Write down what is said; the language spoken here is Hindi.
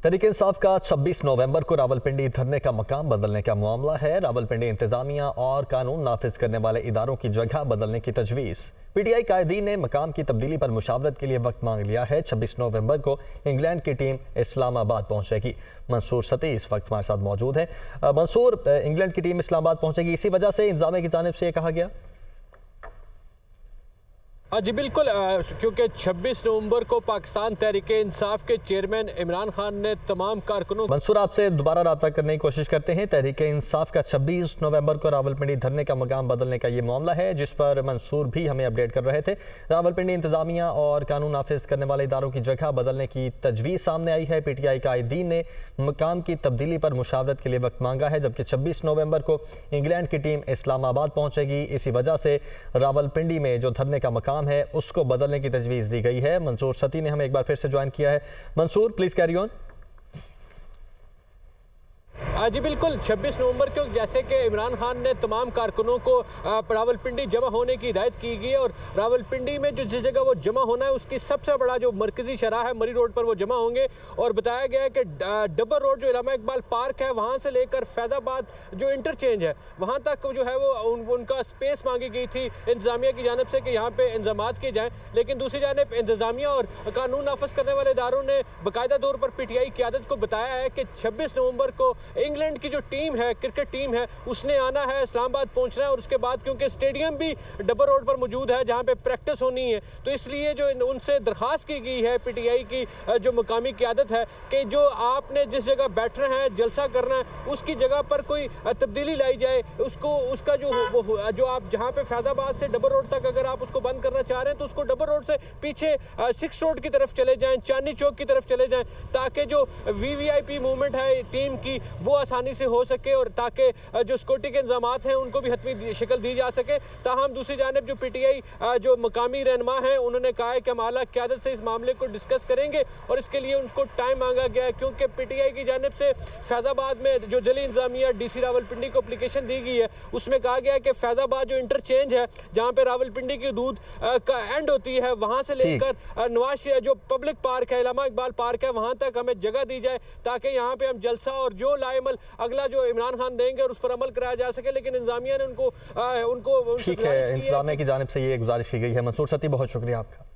तहरीक-ए-इंसाफ का 26 नवंबर को रावलपिंडी धरने का मकाम बदलने का मामला है। रावलपिंडी इंतजामिया और कानून नाफिज करने वाले इदारों की जगह बदलने की तजवीज़। पीटीआई कायदीन ने मकाम की तब्दीली पर मुशावरत के लिए वक्त मांग लिया है। 26 नवंबर को इंग्लैंड की टीम इस्लामाबाद पहुंचेगी। मंसूर सती इस वक्त हमारे साथ मौजूद है। मंसूर, इंग्लैंड की टीम इस्लामाबाद पहुंचेगी, इसी वजह से इंतजामिया की जानिब से ये कहा गया? जी बिल्कुल, क्योंकि 26 नवंबर को पाकिस्तान तहरीक-ए-इंसाफ के चेयरमैन इमरान खान ने तमाम कारकुनों। मंसूर, आपसे दोबारा रब्ता करने की कोशिश करते हैं। तहरीक-ए-इंसाफ का 26 नवंबर को रावलपिंडी धरने का मकाम बदलने का ये मामला है, जिस पर मंसूर भी हमें अपडेट कर रहे थे। रावलपिंडी इंतजामिया और कानून नाफिज करने वाले इदारों की जगह बदलने की तजवीज़ सामने आई है। पीटीआई कायदीन ने मकाम की तब्दीली पर मुशावरत के लिए वक्त मांगा है, जबकि 26 नवंबर को इंग्लैंड की टीम इस्लामाबाद पहुंचेगी। इसी वजह से रावलपिंडी में जो धरने का मकाम है उसको बदलने की तजवीज़ दी गई है। मंसूर सती ने हमें एक बार फिर से ज्वाइन किया है। Mansoor, please carry on. जी बिल्कुल, 26 नवंबर को जैसे कि इमरान खान ने तमाम कारकुनों को रावलपिंडी जमा होने की हिदायत की गई है और रावलपिंडी में जो जिस जगह वो जमा होना है उसकी सबसे बड़ा जो मरकजी शराह है मरी रोड पर वो जमा होंगे। और बताया गया है कि डब्बर रोड जो इलामा इकबाल पार्क है वहाँ से लेकर फैजाबाद जो इंटरचेंज है वहाँ तक जो है वो उनका स्पेस मांगी गई थी इंतजामिया की जानिब से कि यहाँ पे इंतजामात किए जाएँ। लेकिन दूसरी जानिब इंतजामिया और कानून नाफिज करने वाले इदारों ने बाकायदा तौर पर पीटीआई क़यादत को बताया है कि 26 नवंबर को इंग्लैंड की जो टीम है, क्रिकेट टीम है, उसने आना है, इस्लामाबाद पहुंचना है। और उसके बाद क्योंकि स्टेडियम भी डब्बर रोड पर मौजूद है जहां पे प्रैक्टिस होनी है, तो इसलिए जो उनसे दरख्वास्त की गई है पीटीआई की जो मुकामी क़यादत है कि जो आपने जिस जगह बैठना है, जलसा करना है, उसकी जगह पर कोई तब्दीली लाई जाए। उसका जो आप जहाँ पे फैजाबाद से डब्बर रोड तक अगर आप उसको बंद करना चाह रहे हैं तो उसको डब्बर रोड से पीछे 6 रोड की तरफ चले जाएं, चांदनी चौक की तरफ चले जाएं, ताकि जो वीवीआईपी मूवमेंट है टीम की वो आसानी से हो सके और ताकि जो सिक्योरिटी के इंतजामात हैं उनको भी हतमी शक्ल दी जा सके। ताहम दूसरी जानिब जो पीटीआई जो मकामी रहनुमा हैं उन्होंने कहा है कि हम आला क़यादत से इस मामले को डिस्कस करेंगे और इसके लिए उनको टाइम मांगा गया है, क्योंकि पीटीआई की जानिब से फैजाबाद में जो जली इंतजामिया डीसी रावलपिंडी को एप्लीकेशन दी गई है उसमें कहा गया है कि फैजाबाद जो इंटरचेंज है जहाँ पे रावलपिंडी की हदूद का एंड होती है वहाँ से लेकर नवाज जो पब्लिक पार्क है, इलामा इकबाल पार्क है, वहाँ तक हमें जगह दी जाए ताकि यहाँ पे हम जलसा और जो लाएमल अगला जो इमरान खान देंगे और उस पर अमल कराया जा सके। लेकिन इंतजामिया ने उनको ठीक है, इंतजामिया की जानिब से ये गुजारिश की गई है। मंसूर सती, बहुत शुक्रिया आपका।